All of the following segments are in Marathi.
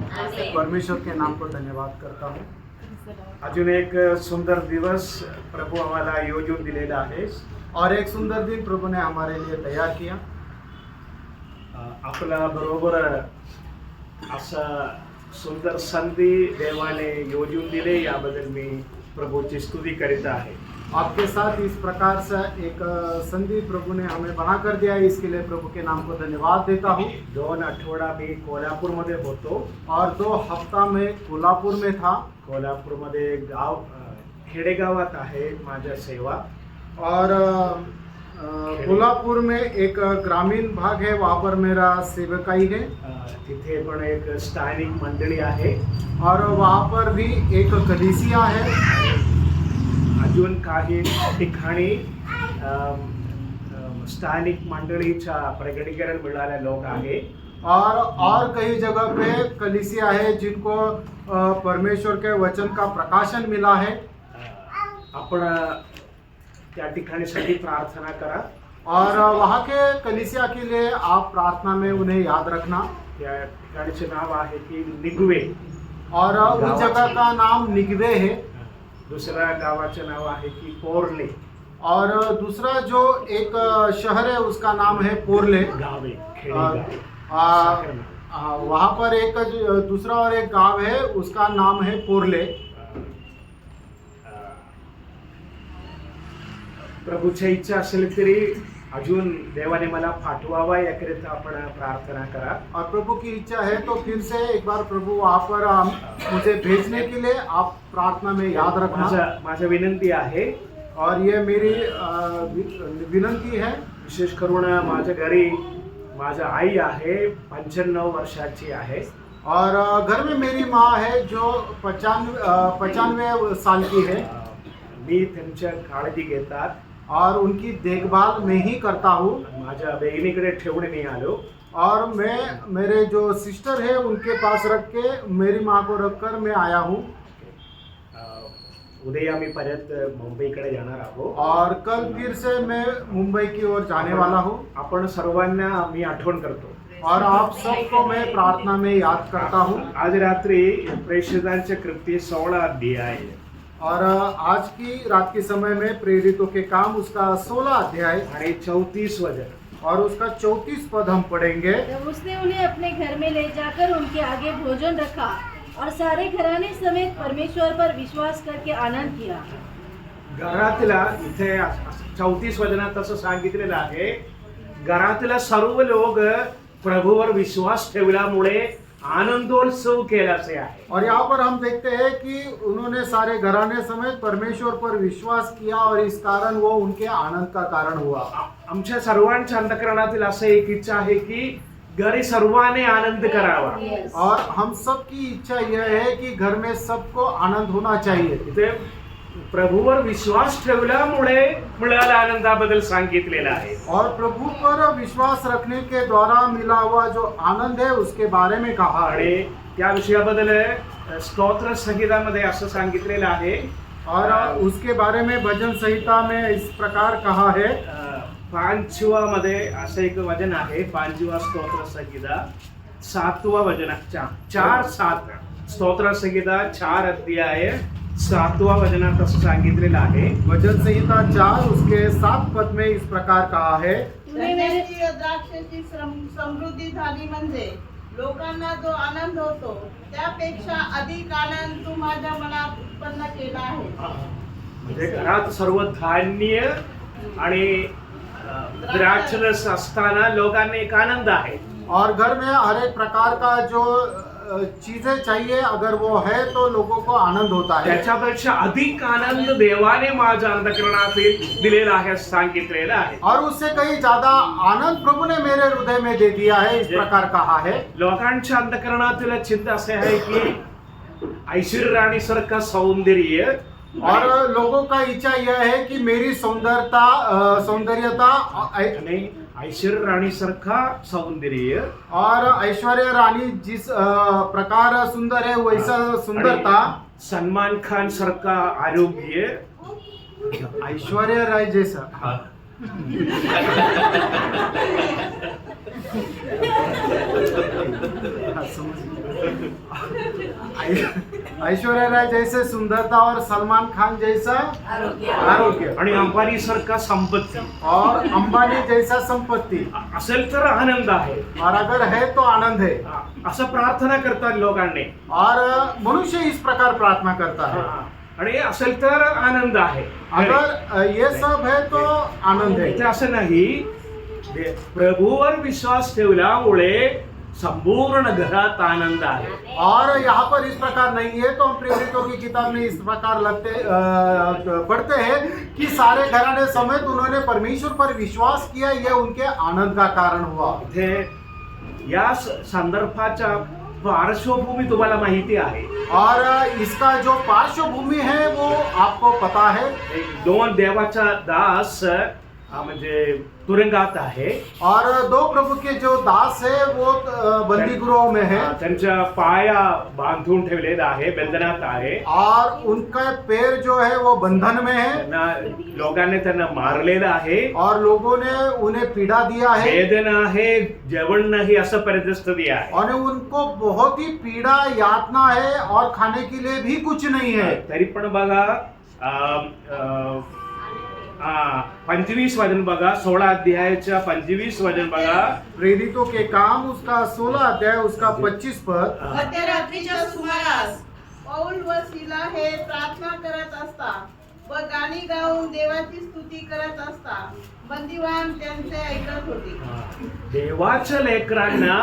परमेश्वर के नाम को धन्यवाद करता हूँ। अजून एक सुंदर दिवस प्रभू आम्हाला योजून दिलेला आहे और एक सुंदर दिन प्रभु ने हमारे लिए तैयार किया। आपला बरोबर असा सुंदर संधी देवाने योजून दिले याबद्दल मी प्रभूची स्तुती करीत आहे। आपके साथ इस प्रकार से एक संधि प्रभु ने हमें बना कर दिया है, इसके लिए प्रभु के नाम को धन्यवाद देता हूँ। 2 आठवडा मी कोल्हापूरमध्ये होतो और 2 हफ्ता में कोल्हापुर में था। कोल्हापूरमध्ये गाव खेडेगावात आहे माझ्या सेवा और कोल्हापुर में एक ग्रामीण भाग है, वहाँ पर मेरा सेवकाई है। तिथे पण एक स्थानिक मंडळी आहे और वहाँ पर भी एक कलीसिया है। अजून काही ठिकाणी स्थानिक मंडळीचा प्रगटीकरण मिळालेले लोक आहे और कई जगह पे कलीसिया है जिनको परमेश्वर के वचन का प्रकाशन मिला है। आपण त्या ठिकाणीसाठी प्रार्थना करा और वहाँ के कलीसिया के लिए आप प्रार्थना में उन्हें याद रखना। त्या ठिकाणीचे नाव आहे की निगवे और उस जगह का नाम निगवे है। दुसऱ्या गावाचे नाव आहे की पोरले और दूसरा जो एक शहर है उसका नाम है पोरले गावे वहाँ पर एक दूसरा और एक गांव है उसका नाम है पोरले। प्रभूची इच्छा असेल तरी अजून देवाने मला पाठवावा याकरिता आपण प्रार्थना करा। और प्रभु की इच्छा है तो फिर से एक बार प्रभु वहाँ पर मुझे भेजने के लिए आप प्रार्थना में याद रखना। माझा विनंती आहे और ये मेरी विनंती है। विशेष करून माझ्या घरी माझा आई आहे 95 वर्षाची आहे और घर में मेरी माँ है जो 95 साल की है। मी त्यांच्या काळजी घेतात और उनकी देखभाल मैं ही करता हूँ। माझ्या बहिणीकडे ठेवून मी आलो और मैं मेरे जो सिस्टर है उनके पास रख के मेरी माँ को रखकर मैं आया हूँ। उद्या मी परत मुंबईकडे जाणार आहोत और कल फिर से मैं मुंबई की ओर जाने वाला हूँ। आपण सर्वांना मी आठवण करतो और आप सबको मैं प्रार्थना में याद करता हूँ। आज रात्री प्रेषितांचे कृत्य 16 अध्याय आहे और आज की रात के समय में प्रेरितों के काम उसका 16 अध्याय आणि 34 वचन और उसका 34 पद हम पढ़ेंगे। तब उसने उन्हें अपने घर में ले जाकर उनके आगे भोजन रखा और सारे घराने समेत परमेश्वर पर विश्वास करके आनंद किया। घरातला इथे 34 वचनात असं सांगितलेलं आहे, घरातला सर्व लोक प्रभूवर विश्वास ठेवल्यामुळे आनंदोत्सव केलासे आहे। और यहाँ पर हम देखते हैं कि उन्होंने सारे घराने समेत परमेश्वर पर विश्वास किया और इस कारण वो उनके आनंद का कारण हुआ। आमच्या सर्वांच्या अंतःकरणातील असं एक इच्छा आहे की घरी सर्वांनी आनंद करावा। और हम सबकी इच्छा यह है कि घर में सबको आनंद होना चाहिए। इथे प्रभूवर विश्वास ठेवल्यामुळे मिळालेल्या आनंदाबद्दल सांगितलेलं आहे और प्रभु पर विश्वास रखने के द्वारा मिला हुआ जो आनंद है उसके बारे में कहा है। आणि त्या विषयाबद्दल स्तोत्र संगीतामध्ये असं सांगितलेलं आहे और उसके बारे में भजन संहिता में इस प्रकार कहा है। 5वां मध्ये असं एक वचन आहे, 5वां स्तोत्र संगीता 7वां वचन 4-7 स्तोत्र संगीता 4 अध्याय 7वां वचनात असं सांगितलेलं आहे। भजन संहिता 4 उसके 7 पद में इस प्रकार कहा है। द्राक्षाची समृद्धी झाली म्हणजे लोकांना जो आनंद होतो त्यापेक्षा अधिक आनंद तू माझ्या मनात उत्पन्न केला आहे। म्हणजे घरात सर्व धान्य आणि द्राक्षरस असताना लोकांना एक आनंद आहे। और घर में हर एक प्रकार का जो चीजें चाहिए अगर वो है तो लोगों को आनंद होता है। त्याच्यापेक्षा अधिक आनंद देवाने माझ्या अंतःकरणातील दिलेला आहे सांगितलेलं आहे। और उससे कहीं ज्यादा आनंद प्रभु ने मेरे हृदय में दे दिया है, इस प्रकार कहा है। लोकांच्या अंतःकरणातील चिंता असे आहे की ऐश्वर्य राणी सारखं सौंदर्य और लोगों का इच्छा यह है कि मेरी सौंदर्यता आणि ऐश्वर्य राणी सारखा सौंदर्य और ऐश्वर्य रानी जिस प्रकार सुंदर है वैसा सुंदरता, सलमान खान सारखा आरोग्य, ऐश्वर्या राय जैसा हाँ, ऐश्वर्या राय जैसे सुंदरता और सलमान खान जैसा आरोग्य आणि अंबानी सारखा संपत्ती और अंबानी जैसा संपत्ति असेल तर आनंद आहे. और अगर है तो आनंद है. असं प्रार्थना करतात लोकांनी. और मनुष्य इस प्रकार प्रार्थना करता है. आणि असेल तर आनंद आहे. अगर ये सब है तो आनंद है. इथे असं नाही, प्रभूवर विश्वास ठेवल्यामुळे संपूर्ण घरात आनंद आहे. और यहाँ पर इस प्रकार नहीं है, तो हम प्रेरितों की किताब में इस प्रकार पढ़ते हैं कि सारे घराने समेत उन्होंने परमेश्वर पर विश्वास किया, यह उनके आनंद का कारण हुआ. इथे या संदर्भाच्या पार्श्वभूमी तुम्हाला माहिती आहे. और इसका जो पार्श्वभूमी है वो आपको पता है. दोन देवाचा दास म्हणजे तुरुंगात आहे. और दो प्रभु के जो दास है वो बंदी गृह में है. त्यांच्या पाया बांधून ठेवलेला आहे, बंधनात आहे. और उनका पैर जो है वो बंधन में है. लोकांनी त्यांना मारलेलं आहे. और लोगों ने उन्हें पीड़ा दिया है. वेदना आहे, जेवण नाही असं परिस्थिती आहे. और उनको बहुत ही पीड़ा यातना है और खाने के लिए भी कुछ नहीं है. तरी पण बघा 25 वचन बघा, 16 अध्यायाच्या 25 वचन बघा. प्रेरितों के काम उसका 16 अध्याय उसका 25 पद. मध्यरात्रीच्या सुमारास पौल व सिला हे प्रार्थना करत असता व गाणी गाऊन देवाची स्तुती करत असता बंदिवान त्यांचे ऐकत होते. देवाच्या लेकरांना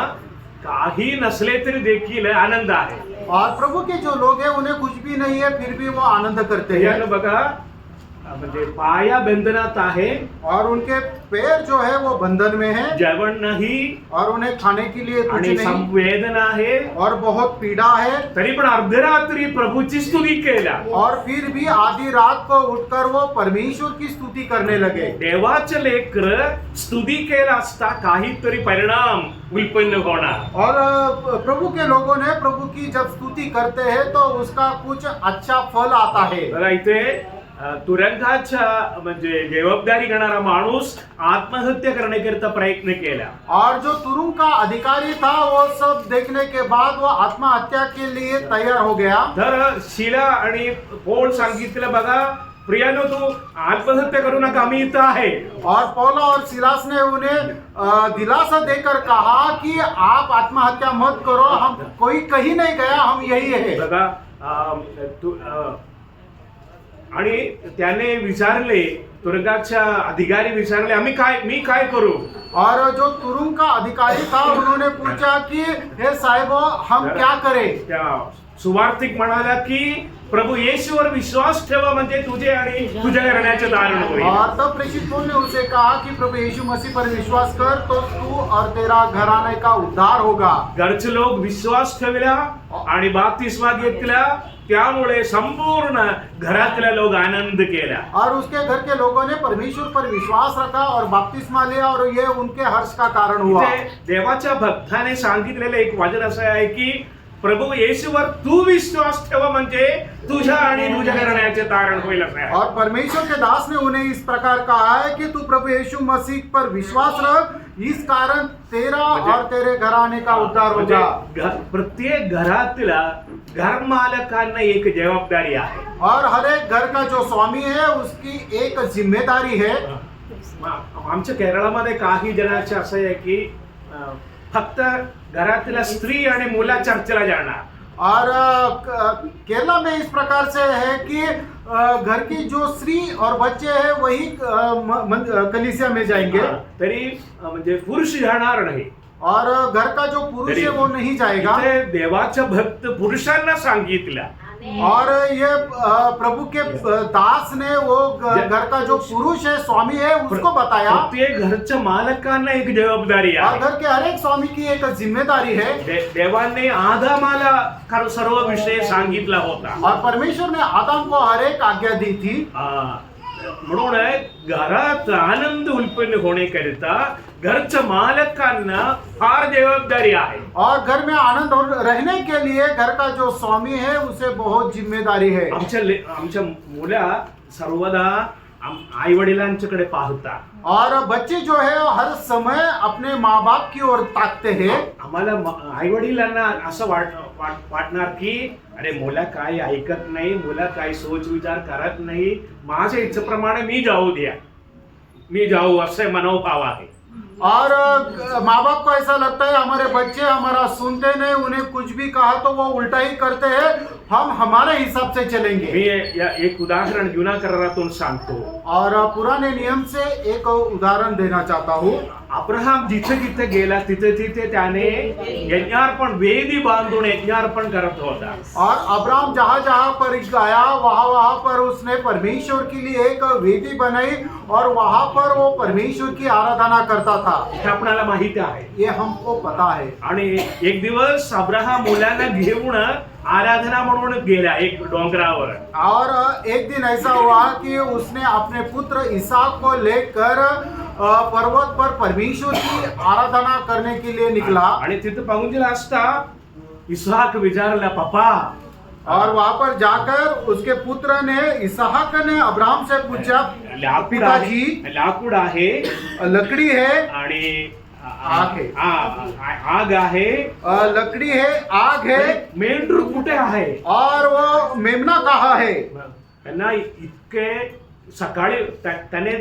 काही नसले तरी देखील आनंद आहे. और प्रभु के जो लोग हैं उन्हें कुछ भी नहीं है, फिर भी वो आनंद करते हैं. यानं बघा, म्हणजे पाया बंधनात आहे और उनके पैर जो है वो बंधन में है. जेवण नाही और उन्हें खाने के लिए कुछ आणि नहीं. संवेदना आहे. और बहुत पीड़ा है. तरी पण अर्धरात्री प्रभूची स्तुती केल्या. और फिर भी आधी रात को उठकर वो परमेश्वर की स्तुति करने लगे. देवाचे लेकर स्तुती केला असता काहीतरी परिणाम उत्पन्न होणार. और प्रभु के लोगों ने प्रभु की जब स्तुति करते हैं तो उसका कुछ अच्छा फल आता है. बघा इथे तुरुंगाच्या म्हणजे जबाबदारी घेणारा माणूस आत्महत्या करण्याकरिता प्रयत्न केला. और जो तुरुंग का अधिकारी था वो सब देखने के बाद वो आत्महत्या के लिए तैयार हो गया. तर शिला आणि पौल सांगितलं, बघा प्रियानो, तू आत्महत्या करू नका, आम्ही इथं आहे. और पौला और सिलास ने उन्हें दिलासा देकर कहा कि आप आत्महत्या मत करो, हम कोई कहीं नहीं गया, हम यही है. बघा आणि त्याने विचारले, तुरुंगाच्या अधिकारी विचारले, मी काय करू. और जो तुरुंग का अधिकारी था उन्होंने पूछा कि हे साहेबो, हम क्या करें. त्या सुवार्तिक म्हणाला की प्रभु येशूवर विश्वास ठेवा, म्हणजे तुझे आणि तुझ्या घराण्याचे तारण होईल. और तब प्रेषित पौल ने उसे कहा कि प्रभु यीशु मसीह पर विश्वास कर तो तू और तेरा घराने का उद्धार होगा. घरचे लोक विश्वास ठेवल्या आणि बाप्तिस्मा घेतला, त्यामुळे संपूर्ण घरातल्या लोक आनंद केला. और उसके घर के लोगों ने परमेश्वर पर विश्वास रखा और बपतिस्मा लिया और ये उनके हर्ष का कारण हुआ. देवाच्या भक्ताने सांगितलेलं एक वचन असं आहे की प्रभु येशूवर तू विश्वास ठेवा, म्हणजे तुझ्या आणि तुझ्या घराण्याचे तारण होईल. और परमेश्वर के दास ने उन्हें इस प्रकार कहा है कि तू प्रभु यीशु मसीह पर विश्वास रख, इस कारण तेरा और तेरे घराने का उद्धार होगा. प्रत्येक घरातल्या घर मालकांना एक जबाबदारी आहे. और हर एक घर का जो स्वामी है उसकी एक जिम्मेदारी है. आमच्या केरळामध्ये काही जणांचे असं आहे की फक्त घरातल्या स्त्री आणि मुला चर्चला जाणार. और केरला में इस प्रकार से है कि घर की जो स्त्री और बच्चे हैं वही कलीसिया में जाएंगे. तरी म्हणजे पुरुष जाणार नाही. और घर का जो पुरुष है वो नहीं जाएगा. देवाचा भक्त पुरुषांना सांगितलं. और ये प्रभु के दास ने वो घर का जो पुरुष है, स्वामी है, उसको बताया. प्रत्येक घरच्या मालकांना एक जबाबदारी आहे. और घर के हर एक स्वामी की एक जिम्मेदारी है. देवाने आदामाला सर्व विषय सांगितला होता. और परमेश्वर ने आदम को हर एक आज्ञा दी थी. म्हणून घरात आनंद उत्पन्न होण्याकरिता घरच्या मालकांना फार जबाबदारी आहे. और घर में आनंद रहने के लिए घर का जो स्वामी है उसे बहुत जिम्मेदारी है. आमच्या मुला सर्वदा आई वडिलांच्याकडे पाहता. और बच्चे जो है हर समय अपने माँ बाप की ओर ताकते हैं. आम्हाला आई वडिलांना असं वाटणार की अरे मुला काय ऐकत नाही, मुला काय सोच विचार करत नाही, माझ्या इच्छेप्रमाणे मी जाऊ असे मनोभाव आहे. और माँ बाप को ऐसा लगता है हमारे बच्चे हमारा सुनते नहीं, उन्हें कुछ भी कहा तो वो उल्टा ही करते हैं, हम हमारे हिसाब से चलेंगे. मी एक उदाहरण जुना करारातून सांगतो. और पुराने नियम से एक उदाहरण देना चाहता हूँ. अब्राहम जिथे जिथे गेला तिथे तिथे त्याने यज्ञार्पण वेदी बांधून यज्ञार्पण करत होता. और अब्राहम जहाँ जहाँ पर गया वहाँ पर उसने परमेश्वर के लिए एक वेदी बनाई और वहाँ पर वो परमेश्वर की आराधना करता था. हे आपल्याला माहिती आहे. ये हमको पता है. आणि एक दिवस अब्राहम मुलांना घेऊन आराधना म्हणून गेला एक डोंगरावर. और एक दिन ऐसा हुआ कि उसने अपने पुत्र इसहाक को लेकर पर्वत पर परमेश्वर की आराधना करने के लिए निकला. आणि तिथे पाहून असता इसहाक विचारला, पप्पा. और वहां पर जाकर उसके पुत्र ने इसहाक ने अब्राहम से पूछा, पिताजी लाकूड आहे, लकड़ी है आणि आग है. आग आहे, लकड़ी है, आग है, मेंढूर कुठे आहे. और वो मेमना कहाँ है. त्यांना इतके सकाळी त्याने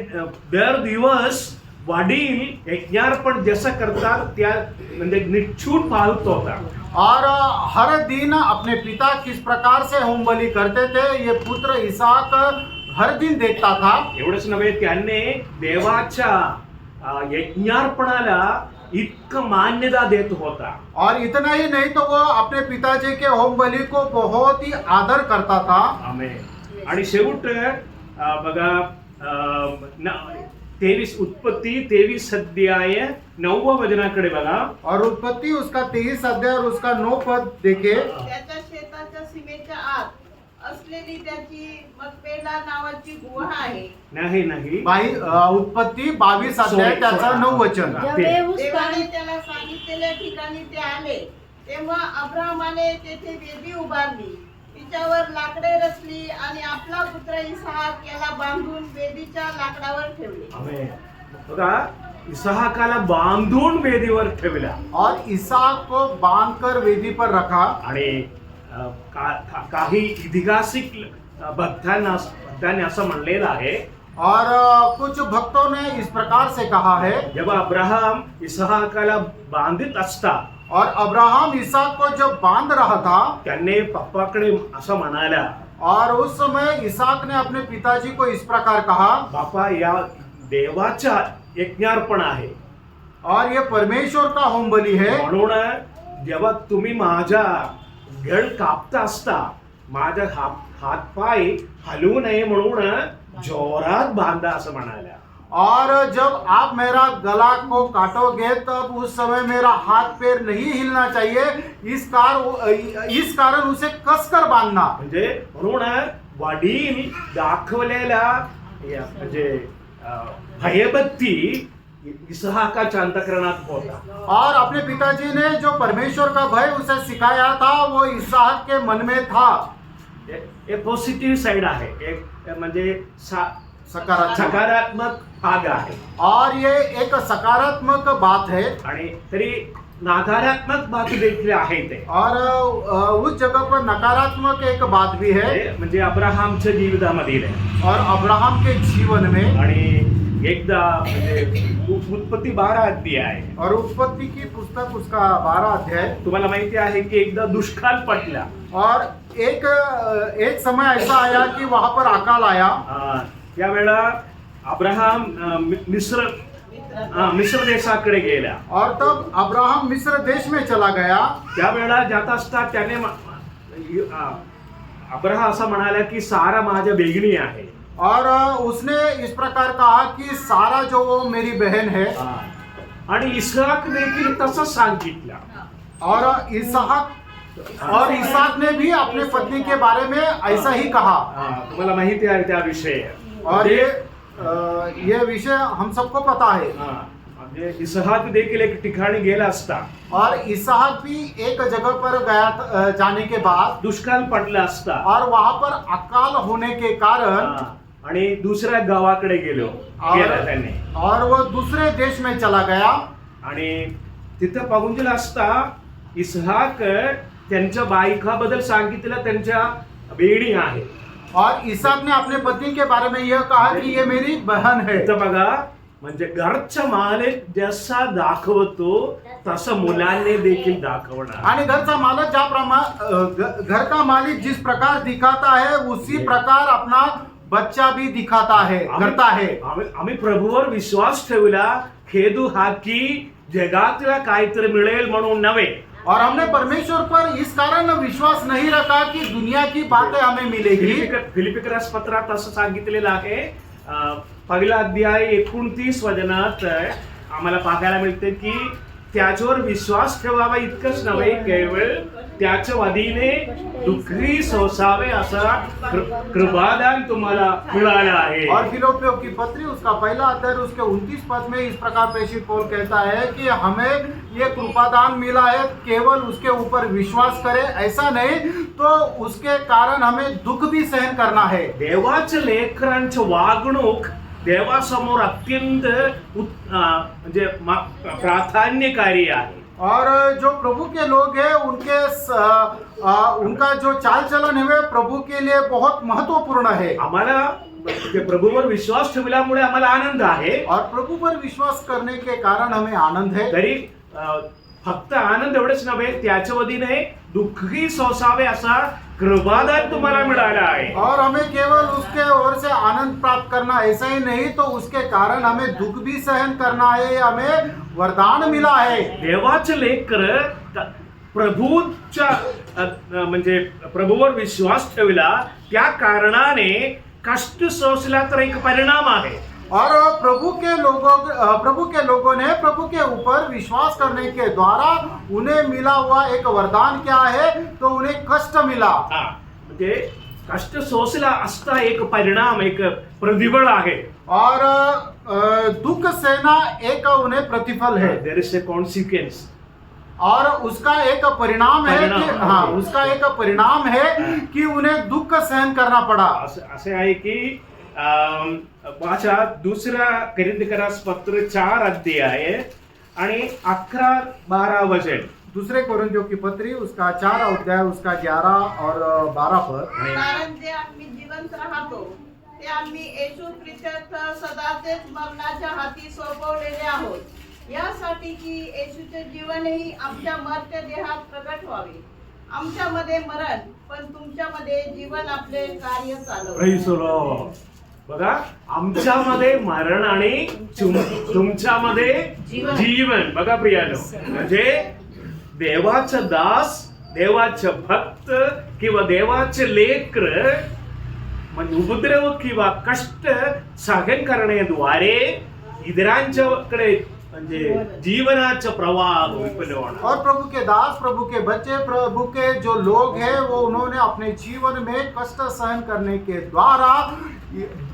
दर दिवस वडील यज्ञार्पण जसं करतात त्या म्हणजे निश्चून पाहत होता. और हर दिन अपने पिता किस प्रकार से होम बलि करते थे ये पुत्र इसहाक हर दिन देखता था. एवढंच नव्हे, त्याने देवाच्या यज्ञार्पणाला इतकं मान्यता देत होता. और इतना ही नहीं तो वो अपने पिताजी के होम बलि को बहुत ही आदर करता था. आमेन. आणि शेवट बघा 23 उत्पत्ती 23 अध्याय 9 वचनाकडे बघा. और उत्पत्ति उसका 23 अध्याय और उसका 9 पद देखे. त्याच्या शेताच्या सीमेच्या आत असलेली त्याची मकपेला नावाची गुहा आहे. नाही उत्पत्ति 22 अध्याय त्याचा 9 वचन. जब वे उस देवाने त्याला सांगितलेल्या ठिकाणी ते आले तेव्हा अब्राहमाने तेथे वेदी उभारली, तिच्यावर लाकडे रचली आणि आपला पुत्र इसहाक याला बांधून वेदीच्या लाकडावर ठेवले. आमेन. बघा, इसहाकाला बांधून वेदीवर ठेवला. और इसहाक को बांधकर वेदी पर रखा. आणि काही ऐतिहासिक भक्तांनी असं म्हणलेलं आहे. और कुछ भक्तों ने इस प्रकार से कहा है, जेव्हा अब्राहम इसहाकाला बांधित असता और अब्राहम इसहाक को जब बांध रहा था त्याने पप्पाकडे असं म्हणाला, और उस समय इसहाक ने अपने पिताजी को इस प्रकार कहा, बापा या देवाचा यज्ञार्पण आहे और ये परमेश्वर का होम बलि है. म्हणून जेव्हा तुम्ही माझा गळ कापता असता माझा हात पाय हलवू नये म्हणून जोरात बांधा असं म्हणाला. और जब आप मेरा गला को काटोगे तब उस समय मेरा हाथ पैर नहीं हिलना चाहिए, इस कारण उसे कसकर बांधना. म्हणजे म्हणून वडील दाखवलेला म्हणजे भयभक्ती इसहाकाच्या अंतःकरणात होता. और अपने पिताजी ने जो परमेश्वर का भय उसे सिखाया था वो इसहाक के मन में था. एक पॉझिटिव्ह साइड आहे, एक म्हणजे सकारात्मक भाग आहे. और ये एक सकारात्मक बात है. आणि तरी नकारात्मक बात देखील आहे ते. और उस जगह पर नकारात्मक एक बात भी है. म्हणजे अब्राहमच्या जीवितामधील और अब्राहम के जीवन में. आणि एकदा म्हणजे उत्पत्ती 12 अध्याय आहे. और उत्पत्ति की पुस्तक उसका 12 अध्याय. तुम्हाला माहिती आहे की एकदा दुष्काळ पडला. और एक समय ऐसा आया कि वहां पर अकाल आया. त्यावेळा अब्राहम मिस्र देशाकडे गेला. और तब अब्राहम मिस्र देश में चला गया. त्यावेळा जात असता त्याने अब्राहम असं म्हणाला की सारा माझ्या बेगणी आहे. और उसने इस प्रकार कहा कि सारा जो वो मेरी बहन है. आणि इसहाक देखील तसंच सांगितलं. और इसहाक ने भी अपने पत्नी के बारे में ऐसा ही कहा. तुम्हाला माहिती आहे त्या विषय. और ये विषय हम सबको पता है. इसहाक देखील एक ठिकाणी गेला असता. और इसहाक भी एक जगह पर गया जाने के बाद दुष्काळ पडला असता. और वहां पर अकाल होने के कारण आणि दुसऱ्या गावाकडे गेला त्यांनी और वो दूसरे देश में चला गया आणि तिथं पाहून गेला असता इसहाक त्यांच्या बायकाबद्दल सांगितलं त्यांच्या बेडी आहे. और इसहाक ने अपने पत्नी के बारे में यह कहा कि ये मेरी बहन है. इथं बघा म्हणजे घरचा मालक जसा दाखवतो तसं मुलांनी देखील दाखवणार. आणि घरचा मालक घर का मालिक जिस प्रकार दिखाता है उसी प्रकार अपना बच्चा भी दिखाता है, करता है. आम्ही प्रभूवर विश्वास ठेवला हेतू हा की जगातला काहीतरी मिळेल म्हणून नव्हे. और हमने परमेश्वर पर इस कारण विश्वास नहीं रखा कि दुनिया की बातें हमें मिलेगी. फिलिपिकरास पत्रात असं सांगितलेलं आहे, पहिला अध्याय 29 वचनात आम्हाला पाहायला मिळते की त्याच्यावर विश्वास ठेवावा इतकंच नव्हे, केवळ त्याच्या वधीने दुःखी सोसावे असा कृपादान तुम्हाला मिळालं आहे. और फिलिप्पियों की पत्री उसका पहला अध्याय उसके 29 पद में इस प्रकार प्रेषित पौल कहता है कि हमें ये कृपादान मिला है, केवल उसके ऊपर विश्वास करे ऐसा नहीं तो उसके कारण हमें दुःख भी सहन करना है. देवाच्या लेकरांचं वागणूक देवासमोर अत्यंत म्हणजे प्राधान्यकारी आहे. और जो प्रभु के लोग हैं उनका जो चाल चलन है प्रभु के लिए बहुत महत्वपूर्ण है. आम्हाला प्रभूवर विश्वास ठेवल्यामुळे आम्हाला आनंद आहे. और प्रभु पर विश्वास करने के कारण हमें आनंद है. तरी फक्त आनंद एवढेच नव्हे, त्याच्या वतीने दुःखही सोसावे असा कृपादान तुम्हाला मिळाला आहे. और हमें केवल उसके ओर से आनंद प्राप्त करना ऐसा ही नहीं तो उसके कारण हमें दुख भी सहन करना है, हमें वरदान मिला है. देवाचे लेकर प्रभूच्या म्हणजे प्रभूवर विश्वास ठेवला त्या कारणाने कष्ट सोसला तर एक परिणाम आहे. और प्रभु के लोगों ने प्रभु के ऊपर विश्वास करने के द्वारा उन्हें मिला हुआ एक वरदान क्या है तो उन्हें कष्ट मिला. म्हणजे कष्ट सोसला असता एक परिणाम, एक प्रतिफल आहे. और दुख सहना एक उन्हें प्रतिफल है. There is a consequence. और उसका एक परिणाम है कि उसका एक परिणाम है कि उन्हें दुख सहन करना पड़ा. असे आहे की वाचा दुसरा कोरिंथीकरास पत्र 4 अध्याय आणि 11-12 वचन. दूसरे कोरिंथियों की पत्री उसका 4 अध्याय उसका 11 और 12 पद. कारण जे आम्ही जिवंत राहतो ते आम्ही येशू ख्रिस्त सदाचेच मरणाच्या हाती सोपवलेले आहोत, यासाठी की येशूचे जीवनही आमच्या मर्त्य देहात प्रगट व्हावे. आमच्यामध्ये मरण पण तुमच्यामध्ये जीवन आपले कार्य चालवते. Praise the Lord. बघा, आमच्यामध्ये मरण आणि तुमच्यामध्ये जीवन. बघा प्रियानो, म्हणजे देवाचं दास, देवाचं भक्त किंवा देवाचे लेकर म्हणजे उपद्रव किंवा कष्ट सहन करण्याद्वारे इतरांच्याकडे म्हणजे जीवनाचा प्रवाह उत्पन्न होणार. और प्रभु के दास, प्रभु के बच्चे, प्रभु के जो लोग हैं वो उन्होंने अपने जीवन में कष्ट सहन करने के द्वारा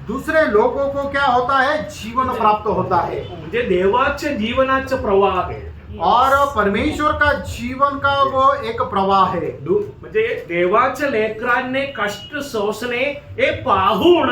दूसरे लोगों को क्या होता है, जीवन प्राप्त होता है. म्हणजे देवाच्या जीवनाचा प्रवाह आहे. और परमेश्वर का जीवन का वो एक प्रवाह है. म्हणजे देवाच्या लेकरांनी कष्ट सोसणे हे पाहून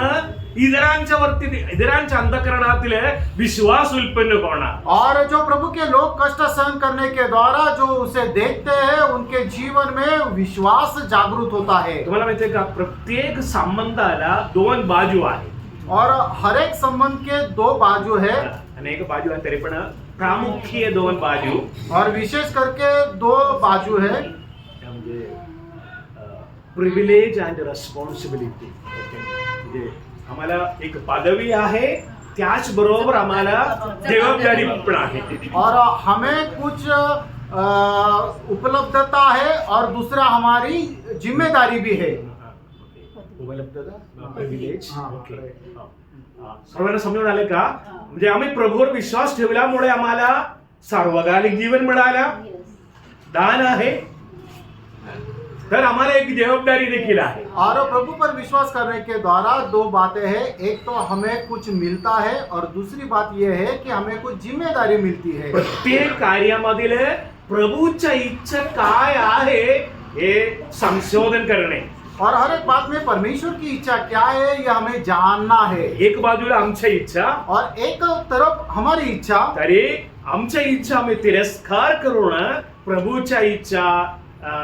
इतरांच्या अंतःकरणातील विश्वास उत्पन्न होणार. और जो प्रभु के लोग कष्ट सहन करने के द्वारा जो उसे देखते हैं उनके जीवन में विश्वास जागृत होता है. तुम्हाला माहिती आहे का, प्रत्येक संबंधाला 2 बाजू आहे. और हर एक संबंध के 2 बाजू है. अनेक बाजू आहे तरी पण प्रामुख्य 2 बाजू. और विशेष करके 2 बाजू है. म्हणजे प्रिव्हिलेज अँड रेस्पॉन्सिबिलिटी. म्हणजे आम्हाला एक पदवी आहे, त्याचबरोबर आम्हाला जबाबदारी पण आहे. और हमें कुछ उपलब्धता है और दूसरा हमारी जिम्मेदारी भी है. उपलब्धता, प्रिव्हिलेज. सर्वांना समजून आले का? म्हणजे आम्ही प्रभूवर विश्वास ठेवल्यामुळे आम्हाला सार्वकालिक जीवन मिळाला, दान आहे, तर आम्हाला एक जबाबदारी देखील आहे. और प्रभु पर विश्वास करने के द्वारा 2 बातें हैं. एक तो हमें कुछ मिलता है और दूसरी बात यह है कि हमें कुछ जिम्मेदारी मिलती है. प्रत्येक कार्यामधील प्रभूच्या इच्छा काय आहे हे संशोधन करणे. और हर एक बात में परमेश्वर की इच्छा क्या है ये हमें जानना है। एक बाजूला आमच्या इच्छा, और एक तरफ हमारी इच्छा, तरी आमच्या इच्छा आम्ही तिरस्कार करून प्रभूच्या इच्छा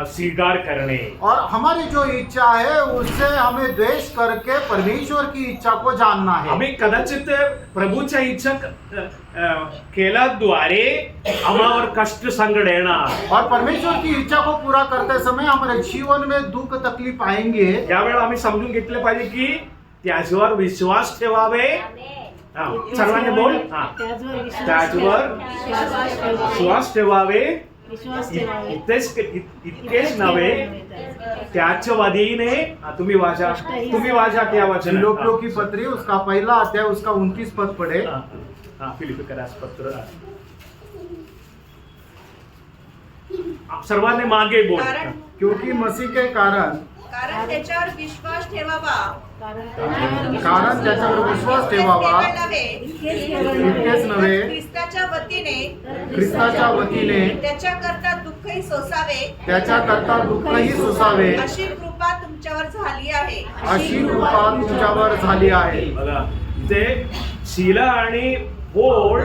स्वीकार करणे। और हमारी जो इच्छा है उससे हमें द्वेष करके परमेश्वर की इच्छा को जानना है। आम्ही कदाचित प्रभूच्या इच्छा केल्याद्वारे आम्हावर कष्ट संकट येणार, और परमेश्वर की इच्छा को पूरा करते समय हमारे जीवन में दुख तकलीफ आएंगे। यावेळेला आम्ही समजून घेतले पाहिजे की त्याच्यावर विश्वास ठेवावे। हा, सर्वांनी बोल। हा, त्याच्यावर विश्वास ठेवावे, इतकेच नव्हे त्याच्या वतीने तुम्ही वाचा त्या वचन फिलिप्पियों की पत्री उसका पहला अध्याय उसका 29 पद पढ़े। फिलिप्पियरास पत्र सर्वांनी मागे बोल। क्योंकि मसीह के कारण त्याच्यावर विश्वास ठेवावा, त्याच्यावर विश्वास ठेवावा, इतकेच नव्हे ख्रिस्ताच्या वतीने त्याच्याकरता दुःखही सोसावे, अशी कृपा तुमच्यावर झाली आहे। बघा ते शीला आणि पौल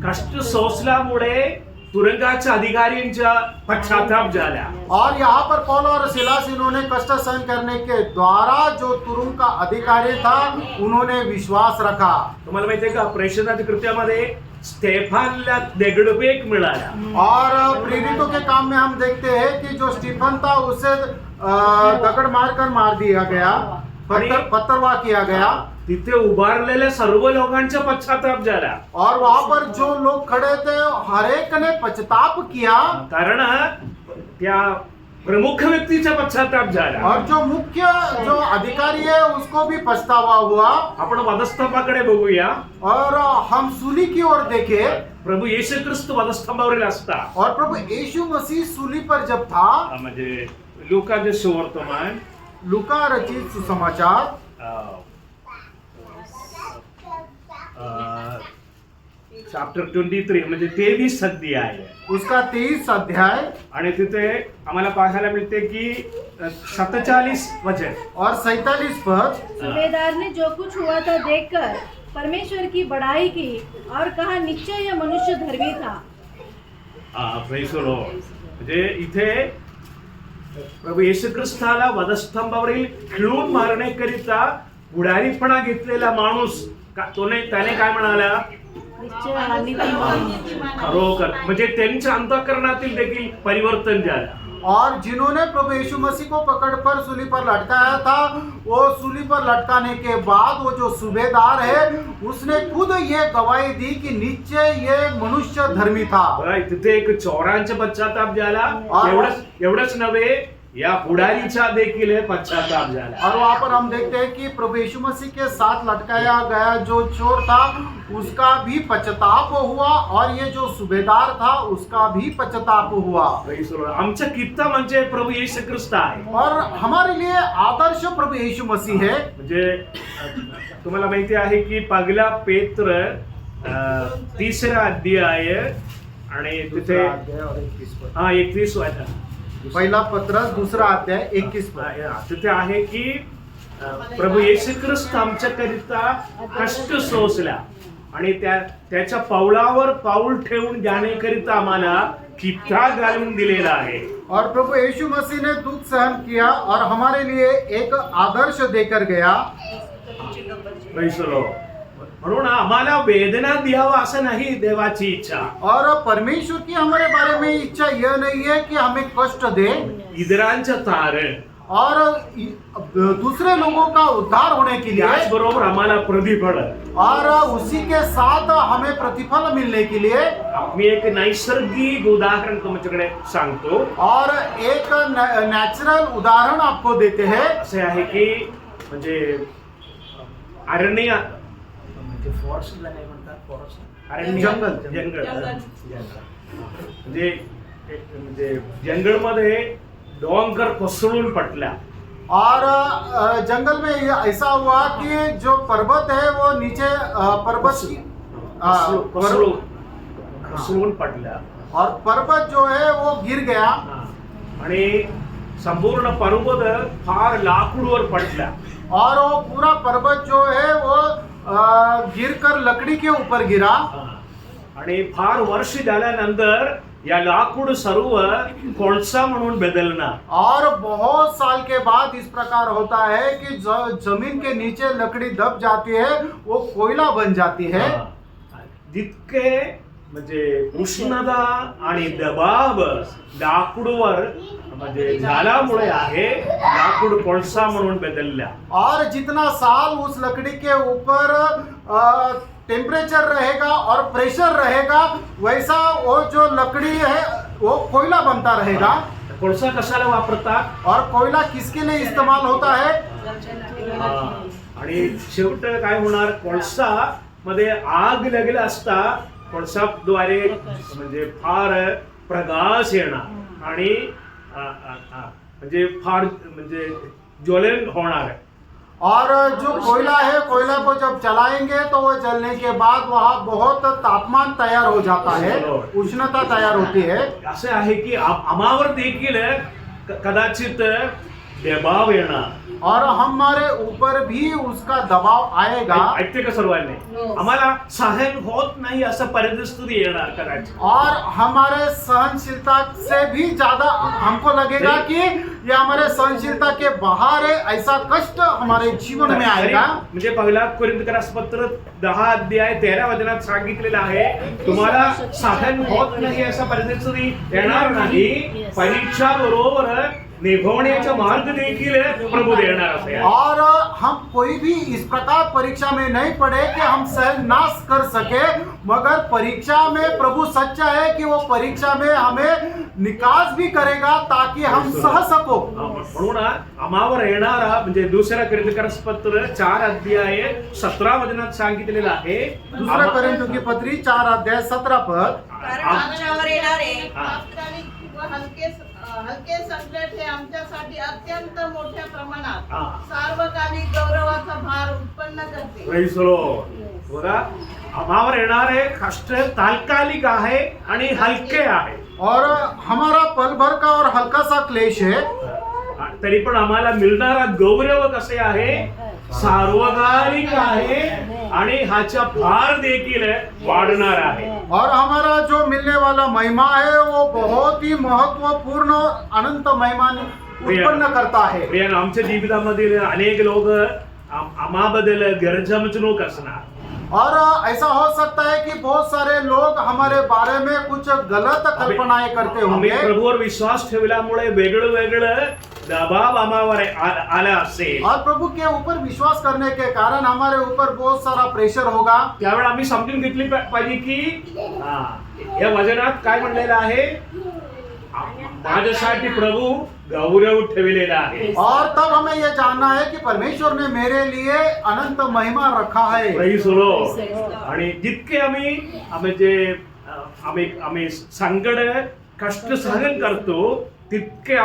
कष्ट सोसल्यामुळे तुरुंगाच्या अधिकाऱ्यांच्या पश्चाताप झाला। और यहाँ पर पौल और सिलास इन्होंने कष्ट सहन करने के द्वारा जो तुरुंग का अधिकारी था उन्होंने विश्वास रखा। तुम्हाला माहिती आहे का प्रेषणाच्या कृत्यामध्ये स्टेफानला दगडफेक मिळाला। और प्रेरितों के काम में हम देखते हैं कि जो स्टीफन था उसे दगड़ मारकर मार दिया गया, पत्थरवाह किया गया। तिथे उभारलेल्या सर्व लोकांचा पश्चाताप झाला। और वहां पर जो लोग खड़े थे हर एक ने पश्चाताप किया, कारण त्या प्रमुख व्यक्तीचा पश्चाताप झाला। और जो मुख्य जो अधिकारी है उसको भी पछतावा हुआ। आपण वधस्तंभाकडे बघूया और हम सूली की ओर देखे। प्रभू येशू ख्रिस्त वधस्तंभावरील असता, और प्रभु यीशु मसीह सूली पर जब था, म्हणजे लूकाचे सुवर्तमान, लूका रचित सुसमाचार चॅप्टर 23 म्हणजे 23 अध्याय आहे, उसका 23 अध्याय, आणि तिथे आम्हाला पाहायला मिळते की 47 वचन और 47 पद। सूबेदार ने जो कुछ हुआ था देखकर परमेश्वर की बड़ाई की और कहा निश्चय यह मनुष्य धर्मी था। Praise the Lord. म्हणजे इथे प्रभू येशू ख्रिस्ताला वधस्तंभावरील खिळून मारण्याकरिता पुढारीपणा घेतलेला माणूस त्याने काय म्हणाला, खरोखर म्हणजे त्यांच्या अंतःकरणातील देखील परिवर्तन झालं। और जिन्होंने प्रभु यीशु मसीह को पकड़कर सूली पर लटकाया था, वो सूली पर लटकाने के बाद वो जो सूबेदार है उसने खुद ये गवाही दी कि निश्चय ये मनुष्य धर्मी था। तिथे एक चोरांचा पश्चाताप झाला, एवढंच नव्हे या पुढारीचा देखील पश्चाताप झाला। और वहां पर हम देखते हैं कि प्रभु यीशु मसीह के साथ लटकाया गया जो चोर था उसका भी पश्चाताप हुआ, और ये जो सूबेदार था उसका भी पश्चाताप हुआ। आमचा कित्ता म्हणजे प्रभू येशू ख्रिस्त आहे, और हमारे लिए आदर्श प्रभु यीशु मसीह है। म्हणजे तुम्हाला माहिती आहे की पहिला पेत्र 3 अध्याय आणि तिथे 31 वाचा, पहिला पत्रस 2 अध्याय 21 पद तिथे आहे की प्रभू येशू ख्रिस्त आमच्याकरिता कष्ट सोसला आणि त्याच्या पावलावर पाऊल ठेवून जाण्याकरिता आम्हाला कित्ता घालून दिलेला आहे। और प्रभु यीशु मसीह ने दुख सहन किया और हमारे लिए एक आदर्श देकर गया। Praise the Lord. म्हणून आम्हाला वेदना द्यावा असं नाही देवाची इच्छा, और परमेश्वर की हमारे बारे में इच्छा यह नहीं है कि हमें कष्ट दे, इतरांचं तारण और दूसरे लोगों का उद्धार होने के लिए, त्याचबरोबर आम्हाला प्रतिफळ, और उसी के साथ हमें प्रतिफल मिलने के लिए। मी एक नैसर्गिक उदाहरण तुमच्याकडे सांगतो, और एक नॅचरल उदाहरण आपको देते हैं। असे आहे की म्हणजे अरण्य फॉरेस्टला नाही म्हणतात, फॉरेस्ट अरण्य, जंगल म्हणजे जंगलमध्ये डोंगर कोसळून पडला। और जंगल में ऐसा हुआ कि जो पर्वत है वो नीचे पर्वत कोसळून पडला, और पर्वत जो है वो गिर गया। आणि संपूर्ण पर्वत फार लाकूडवर पडला और वो पूरा पर्वत जो है वो गिरकर लकड़ी के ऊपर गिरा आणि फार वर्ष झाल्यानंतर या लाकूड सर्व कोळसा म्हणून बदलणार और बहुत साल के बाद इस प्रकार होता है कि जमीन के नीचे लकड़ी दब जाती है, वो कोयला बन जाती है। जितके म्हणजे उष्णता आणि दबाव लाकूडवर म्हणजे झाल्यामुळे आहे लाकूड कोळसा म्हणून बदलला और जितना साल उस लकड़ी के ऊपर टेम्परेचर रहेगा और प्रेशर रहेगा, वैसा वो जो लकड़ी है वो कोयला बनता रहेगा। कोळसा कशाला वापरतात और कोयला किसके लिए इस्तेमाल होता है? आणि शेवट काय होणार, कोळसा मध्ये आग लागेल असता कोळसाद्वारे म्हणजे फार प्रकाश येणार आणि म्हणजे फार म्हणजे ज्वलन होणार है। और जो कोयला है, कोयला को जब जलाएंगे तो वो जलने के बाद वहाँ बहुत तापमान तैयार हो जाता है, उष्णता तैयार होती है। असे आहे की आम्हावर देखील कदाचित दबाव येणार और हमारे ऊपर भी उसका दबाव आएगा। ऐकते का सर्वांनी? आम्हाला सहन होत नाही असं परिस्थिती येणार कदाचित और हमारे सहनशीलता से भी ज्यादा हमको लगेगा कि ये हमारे सहनशीलता के बाहर है, ऐसा कष्ट हमारे जीवन में आएगा। म्हणजे पहिला कोरिंथीकरास पत्र 10 अध्याय 13 वचनात सांगितलेलं आहे, तुम्हाला सहन होत नाही असा परिस्थिती येणार नाही, परीक्षा बरोबर निभवण्याचा मार्ग देखील प्रभु देणार असे। और हम कोई भी इस प्रकार परीक्षा में नहीं पड़े कि हम सहन नाश कर सके, मगर परीक्षा में प्रभु सच्चा है कि वो परीक्षा में हमें निकास भी करेगा ताकि हम सह सको। म्हणून आम्हावर येणारा म्हणजे दुसरा कोरिंथीकरास पत्र 4 अध्याय 17 वचनात सांगितलेलं आहे, दूसरा कोरिन्थियों की पत्री 4 अध्याय 17 पद, कारण आमच्यावर येणारे तात्कालिक व हलके संकट हे आमच्यासाठी अत्यंत मोठ्या प्रमाणात सार्वकालिक गौरवाचा भार उत्पन्न करते। Praise the Lord. बघा, आम्हावर येणारे कष्ट तात्कालिक आहे आणि हलके आहे, और हमारा पल भर का और हल्का सा क्लेश है, तरी पण आम्हाला मिळणारा गौरव कसे आहे, सार्वकालिक आहे आणि ह्याचा भार देखील वाढणार आहे। और हमारा जो मिलने वाला महिमा है वो बहुत ही महत्वपूर्ण अनंत महिमा उत्पन्न करता है। प्रिय, आमच्या जीवितामधील अनेक लोक आम्हाबद्दल गैरसमजणूक असणार और ऐसा हो सकता है कि बहुत सारे लोग हमारे बारे में कुछ गलत कल्पनाएं करते आम्ही होंगे। प्रभूवर विश्वास ठेवल्यामुळे वेगळं वेगळं दबाव आम्हावर आला असेल, और प्रभु के ऊपर विश्वास करने के कारण हमारे ऊपर बहुत सारा प्रेशर होगा। त्यावेळी आम्ही समजून घेतली पाहिजे की या वचनात काय म्हणलेलं आहे, माझ्यासाठी प्रभू गौरव ठेवलेला आहे। और तब हमें यह जानना है कि परमेश्वर ने मेरे लिए अनंत महिमा रखा है। Praise the Lord. आणि जितके आम्ही संकट कष्ट सहन करतो तितके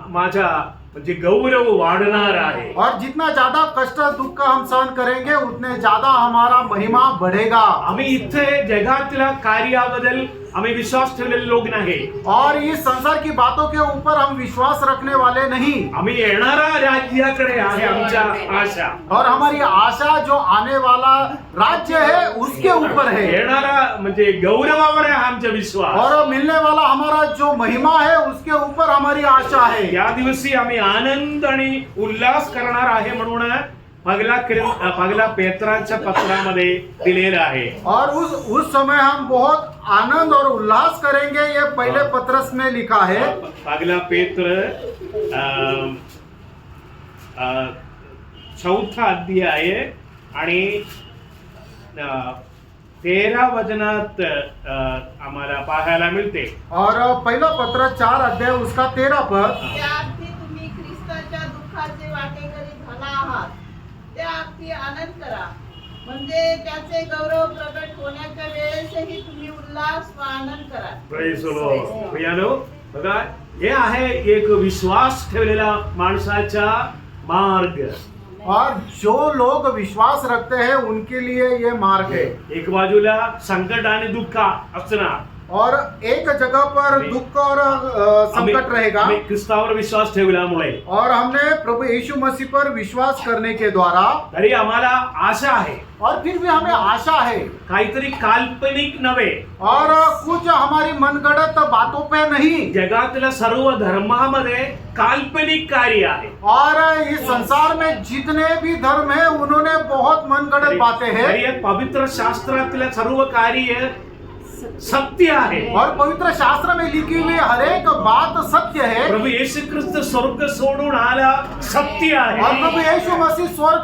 माझा म्हणजे गौरव वाढणार आहे। और जितना ज्यादा कष्ट दुख हम सहन करेंगे उतने ज्यादा हमारा महिमा बढ़ेगा। आम्ही इथे जगातल्या कार्याबद्दल आम्ही विश्वास ठेवलेले लोक नाही, और इस संसार की बातों के ऊपर हम विश्वास रखने वाले नहीं। आम्ही येणारा राज्याकडे आहे आमच्या आशा, और हमारी आशा जो आने वाला राज्य है उसके ऊपर है। येणारा म्हणजे गौरवावर आहे आमचा विश्वास, और मिलने वाला हमारा जो महिमा है उसके ऊपर हमारी आशा है। या दिवशी आम्ही आनंद आणि उल्हास करणार आहे म्हणून पहिला पेत्राच्या पत्रामध्ये दिलेलं आहे। और उस समय हम बहुत आनंद और उल्लास करेंगे, ये पहले पत्रस में लिखा है। पहिला पेत्र 4 अध्याय आणि 13 वचनात आम्हाला पाहायला मिळते। और पहला पत्र 4 अध्याय उसका 13 पद, त्या अर्थी तुम्ही ख्रिस्ताच्या दुःखाचे वाटेकरी झाला आहात, त्या अर्थी आनंद करा, म्हणजे त्याचे गौरव प्रगट होण्याच्या वेळेसही तुम्ही उल्हास व आनंद करा। Praise the Lord. प्रियानो, बघा, हे आहे एक विश्वास ठेवलेला माणसाचा मार्ग। और जो लोग विश्वास रखते हैं उनके लिए ये मार्ग है। एक बाजूला संकट आणि दुःख असणार, और एक जगह पर दुख और संकट रहेगा। आम्ही ख्रिस्तावर विश्वास ठेवल्यामुळे और हमने प्रभु यीशु मसीह पर विश्वास करने के द्वारा तरी आम्हाला आशा आहे, और फिर भी हमें आशा है, काहीतरी काल्पनिक नव्हे, और कुछ हमारी मनगढ़ंत बातों पे नहीं, जगातल्या सर्व धर्मामध्ये काल्पनिक कार्य आहे। और इस संसार में जितने भी धर्म है उन्होंने बहुत मनगढ़ंत बातें तरी हैं, या पवित्र शास्त्रातल्या सर्व कार्य सत्य आहे। और पवित्र शास्त्र में लिखी हुई हर एक बात सत्य है। प्रभु येशू ख्रिस्त स्वर्ग सोडून आला सत्य और आहे। प्रभु यीशु मसीह स्वर्ग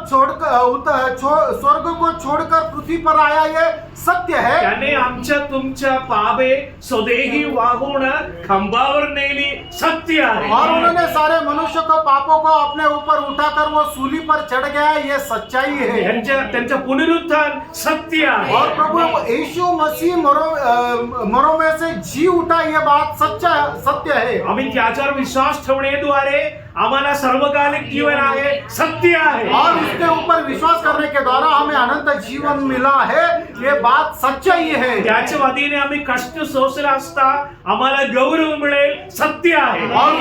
को छोड़कर पृथ्वी पर आया, ये सत्य है। त्याने आमच्या तुमच्या पापे स्वदेही वाहून खांबावर नेली सत्य आहे। और उन्होंने सारे मनुष्य को पापों को अपने ऊपर उठाकर वो सूली पर चढ़ गया, ये सच्चाई है। त्यांचा पुनरुत्थान सत्य आहे। और प्रभु यीशु मसीह मरों में से जी उठा, ये बात सत्य है। आम्ही त्याच्यावर विश्वास ठेवण्याद्वारे आम्हाला सर्वकालिक जीवन आहे सत्य आहे। और उसके ऊपर विश्वास करने के द्वारा हमें अनंत जीवन मिला है, ये बात सच्चाई है। त्याच्या वतीने आम्ही कष्ट सोसला असता आम्हाला गौरव मिळेल सत्य आहे। और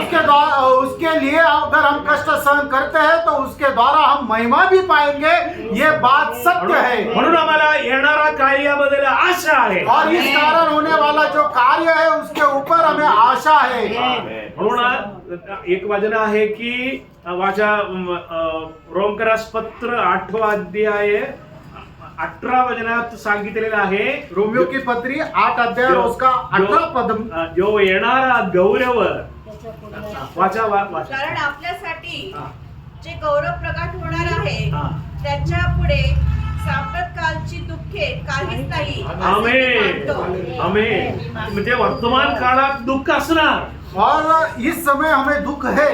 उसके लिए अगर हम कष्ट सहन करते हैं तो उसके द्वारा हम महिमा भी पाएंगे, ये बात सत्य है। म्हणून आम्हाला येणारा कार्याबद्दल आशा आहे। और इस कारण होने वाला जो कार्य है उसके ऊपर हमें आशा है। म्हणून एक वचन आहे की माझ्या रोमकरास पत्र 8वा अध्याय 18 वचनात सांगितलेलं आहे, रोमियो की पत्री 8 अध्याय और उसका 18 पद, जो येणारा गौरव त्याच्या पुढे वाचा। कारण आपल्यासाठी हा. जे गौरव प्रकट होणार आहे हा. त्याच्या पुढे सांप्रतकालची दुःखे काहीच नाही असे मी आमेन मानतो. आमेन। म्हणजे वर्तमान काळात दुःख असणार, और इस समय हमें दुख है,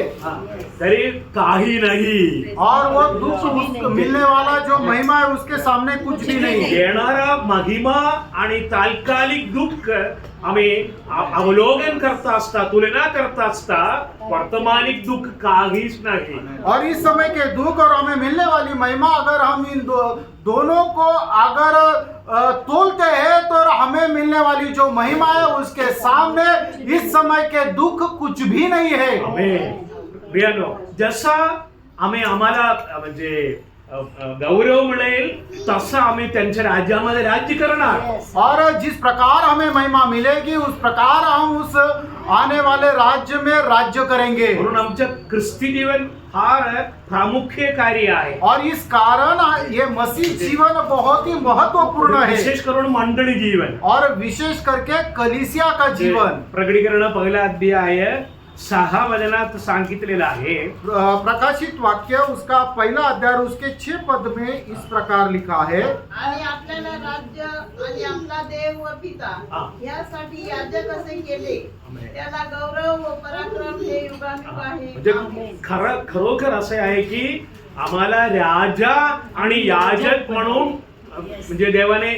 तरी काही नाही। और वो दुख मिलने वाला जो महिमा है उसके सामने कुछ भी नहीं। येणारा महिमा आणि तात्कालिक दुःख आम्ही अवलोकन करता असता, तुलना करता असता वर्तमानिक दुःख काहीच नाही। और इस समय के दुख और हमें मिलने वाली महिमा, अगर हम इन दोनों को अगर तोलते हैं तो हमें मिलने वाली जो महिमा है उसके सामने इस समय के दुख कुछ भी नहीं है। आमेन। प्रियानो, जसा आम्हाला म्हणजे गौरव मिळेल तसं आम्ही त्यांच्या राज्यामध्ये राज्य करणार। और जिस प्रकार हमें महिमा मिलेगी उस प्रकार हम उस आने वाले राज्य में राज्य करेंगे। म्हणून आमचं ख्रिस्ती जीवन फार प्रामुख्य कार्य आहे। और इस कारण ये मसीह जीवन बहुत ही महत्वपूर्ण है, विशेष करून मंडळी जीवन, और विशेष करके कलीसिया का जीवन। प्रकटीकरण 1 अध्याय 6 वचनात सांगितलेलं आहे, प्रकाशित वाक्य उसका 1 अध्याय उसके 6 पद में इस प्रकार लिखा है, आणि आपल्याला राज्य आणि आपला देव व पिता हा. यासाठी याजक असे केले, त्याला गौरव व पराक्रम हे युगानुग आहे. म्हणजे खरोखर असे आहे की आम्हाला राजा आणि याजक म्हणून म्हणजे देवाने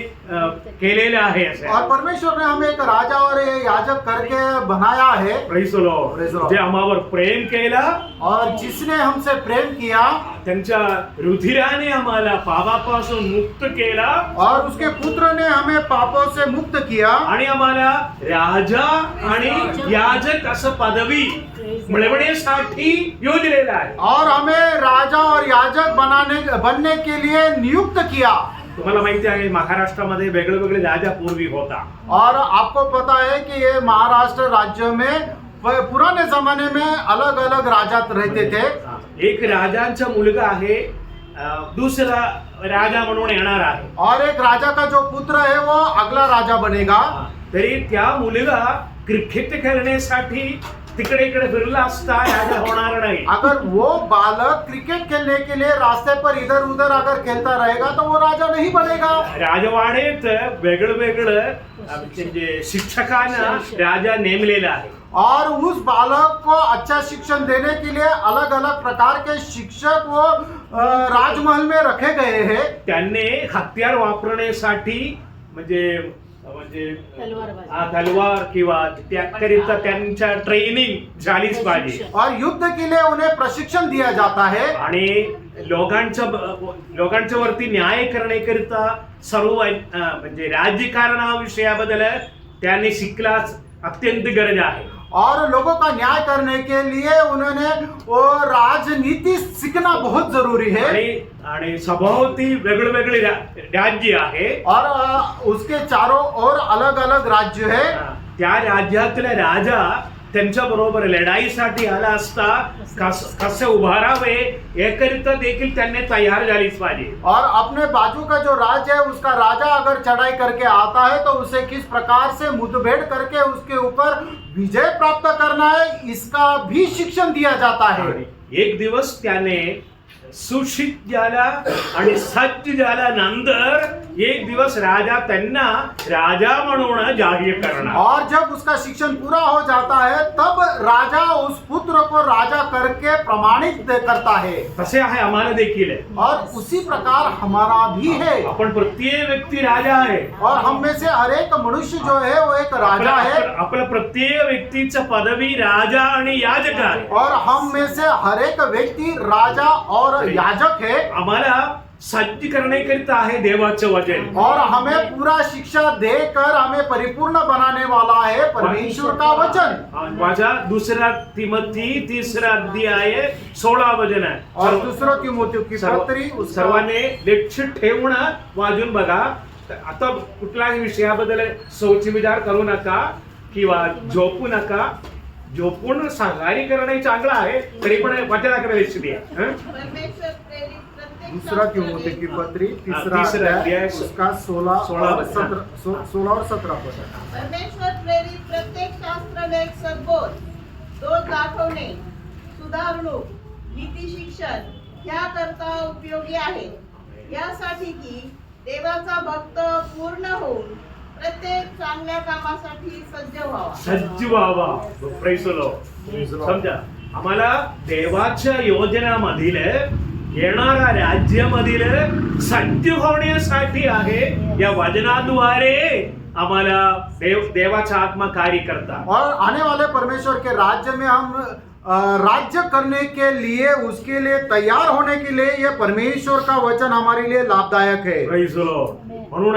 केलेले आहे असे। और परमेश्वर ने हमें एक राजा और याजक करके बनाया है। Praise the Lord. Praise the Lord. जे आम्हावर प्रेम केला, और जिसने हमसे प्रेम किया, त्यांच्या रुधिराने आम्हाला पापापासून मुक्त केला, और उसके पुत्र ने हमें पापों से मुक्त किया, आणि आम्हाला राजा आणि याजक असं पदवी मिळवण्यासाठी योजलेलं आहे। और हमें राजा और याजक बनने के लिए नियुक्त किया। तुम्हाला माहिती आहे महाराष्ट्रामध्ये वेगळे राजा पूर्वी होता। और आपको पता है कि ये महाराष्ट्र राज्य में पुराने जमाने में अलग अलग राजा रहते थे। एक राजांचा मुलगा आहे, दुसरा राजा म्हणून येणार आहे, और एक राजा का जो पुत्र है वो अगला राजा बनेगा। तरी त्या मुलगा क्रिकेट खेळण्यासाठी तिकडे इकडे फिरला असता राजा होणार नाही। अगर वो बालक क्रिकेट खेलने के लिए रास्ते पर इधर उधर अगर खेलता रहेगा तो वो राजा नहीं बनेगा। राजवाडेत वेगळं म्हणजे शिक्षकांना राजा नेमलेला आहे, और उस बालक को अच्छा शिक्षण देने के लिए अलग अलग प्रकार के शिक्षक वो राजमहल में रखे गए हैं। त्यांनी हत्यार वापरण्यासाठी म्हणजे तलवार किंवा त्याकरिता त्यांच्या ट्रेनिंग झालीच पाहिजे, और युद्ध के लिए उन्हें प्रशिक्षण दिया जाता है। आणि लोकांच्या वरती न्याय करण्याकरिता सर्व म्हणजे राज्यकारणा विषयाबद्दल त्याने शिकलाच अत्यंत गरज आहे. और लोगों का न्याय करने के लिए उन्होंने वो राजनीति सीखना बहुत जरूरी है. आणि सभोवती वेगवेगळे राज्य आहे. और उसके चारों ओर अलग अलग राज्य है. त्या राज्यातला राजा त्यांच्या बरोबर लढाईसाठी आला असता कसे उभारावे याकरिता देखील त्यांनी तयार झालीच पाहिजे. और अपने बाजू का जो राज्य है उसका राजा अगर चढ़ाई करके आता है तो उसे किस प्रकार से मुठभेड़ करके उसके ऊपर विजय प्राप्त करना है इसका भी शिक्षण दिया जाता है. एक दिवस त्याने सुशिक्षित झाला आणि सज्ज झाल्यानंतर एक दिवस राजा त्यांना राजा म्हणून जाहीर करणार. और जब उसका शिक्षण पूरा हो जाता है तब राजा उस पुत्र को राजा करके प्रमाणित करता है. तसे आहे आम्हाला देखील. और उसी प्रकार हमारा भी है. आपण प्रत्येक व्यक्ती राजा आहे. और हम में से हर एक मनुष्य जो है वो एक राजा है. आपल्या प्रत्येक व्यक्तीचं पदवी राजा आणि याजक आहे. और हम में से हर एक व्यक्ति राजा और याजक है. आम्हाला सज्ज करण्याकरिता आहे देवाचं वचन. और हमें पूरा शिक्षा देकर हमें परिपूर्ण बनाने वाला है परमेश्वर का वचन. माझा 2 तिमोथी 3 अध्याय 16 वचन आहे. और दूसरा तिमोथी की पत्री सर्वांनी लक्ष ठेवून वाजून बघा. आता कुठल्याही विषयाबद्दल सोचविचार करू नका किंवा झोपू नका. झोपून सहकार्य करणे चांगलं आहे तरी पण वचनाकडे लक्ष द्या. परमेश्वर प्रेरित प्रत्येक दूसरा तिमोथी की पत्री तीसरा अध्याय उसका 16 और 17 पद. परमेश्वर प्रेरित प्रत्येक शास्त्रलेख सद्बोध, दोष दाखवणे, सुधारणूक, नीती शिक्षण ह्या करता उपयोगी आहे, यासाठी की देवाचा भक्त पूर्ण होऊन प्रत्येक चांगल्या कामासाठी सज्ज व्हावा. सज्ज व्हावा. Praise the Lord. समजा आम्हाला देवाच्या योजनामधील येणाऱ्या राज्यामधील सज्ज होण्यासाठी आहे या वचनाद्वारे आम्हाला देवाचा आत्मा कार्य करता. और आने वाले परमेश्वर के राज्य में हम राज्य करने के लिए उसके लिए तैयार होने के लिए ये परमेश्वर का वचन हमारे लिए लाभदायक है. Praise the Lord. म्हणून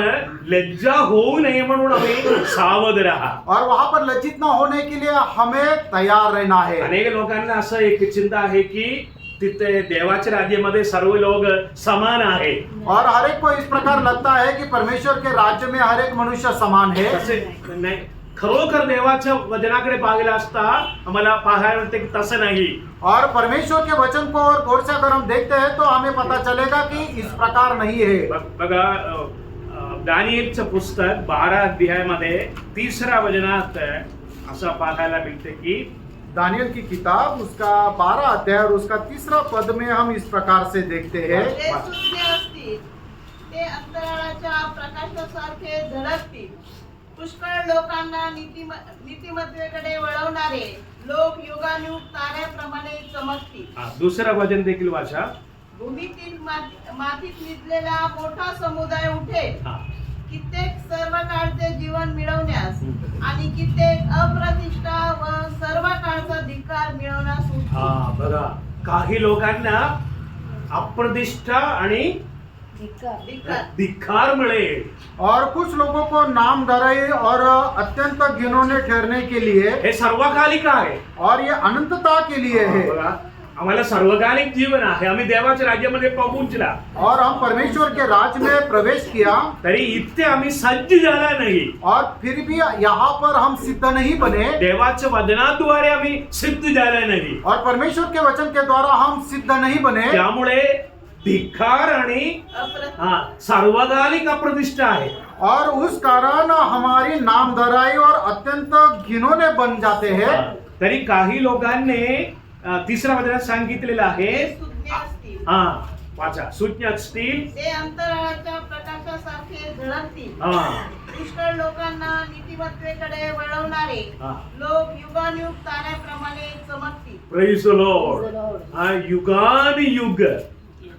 लज्जा होऊ नये म्हणून आम्ही सावध राहा. और वहां पर लज्जित न होने के लिए हमें तैयार रहना है. अनेक लोकांना असं एक चिंता आहे की तिथे देवाच्या राज्यामध्ये सर्व लोक समान आहे. और हर एक को इस प्रकार लगता है कि परमेश्वर के राज्य में हर एक मनुष्य समान है. तसे नाही. खरोखर देवाच्या वचनाकडे पाहिलं असता आम्हाला पाहायला मिळते की तसं नाही. और परमेश्वर के वचन को और गौर से अगर हम देखते हैं तो हमें पता चलेगा कि इस प्रकार नहीं है. बघा दानिएलचं पुस्तक 12 अध्यायामध्ये 3 वचनात असं पाहायला मिळते की दानियल की किताब उसका 12 अध्याय और उसका 3 पद में हम इस प्रकार से देखते हैं. जे शून्य असतील ते अंतराळाच्या प्रकाशासारखे झळकतील. पुष्कळ लोकांना नीतिमत्तेकडे वळवणारे लोक युगानुयुग ताऱ्याप्रमाणे चमकतील. दुसरं वचन देखील वाचा. भूमीतील मातीत निजलेला मोठा समुदाय उठेल. कित्येक सर्व काळचे जीवन मिळवण्यास आणि कित्येक अप्रतिष्ठा व सर्व काळचा धिक्कार मिळवण्यास उठतील. बघा काही लोकांना अप्रतिष्ठा आणि धिक्कार मिळेल. और कुछ लोगों को नाम धराई और अत्यंत घिनौने ठहरने के लिए हे सर्वकालिक आहे. और ये अनंतता के लिए है. आम्हाला सर्वकालिक जीवन आहे. आम्ही देवाच्या राज्यामध्ये पोहोचला और हम परमेश्वर के राज्य में प्रवेश किया तरी इथे आम्ही सज्ज झाला नाही. और फिर भी यहाँ पर हम सिद्ध नहीं बने. देवाच्या वचनाद्वारे आम्ही सिद्ध झाला नाही. और परमेश्वर के वचन के द्वारा हम सिद्ध नहीं बने. त्यामुळे धिक्कार आणि सार्वकालिक अप्रतिष्ठा आहे. और उस कारण हमारी नाम धराई और अत्यंत घिनौने बन जाते हैं. तरी काही लोकांनी 3 वचनात सांगितलेलं आहे. सुज्ञ असतील. वाचा. सुज्ञ असतील ते अंतराळाच्या प्रकाशासारखे झळकतील. पुष्कळ लोकांना नीतिमत्तेकडे वळवणारे लोक युगानुयुग ताऱ्याप्रमाणे चमकतील. Praise the Lord. युगानुयुग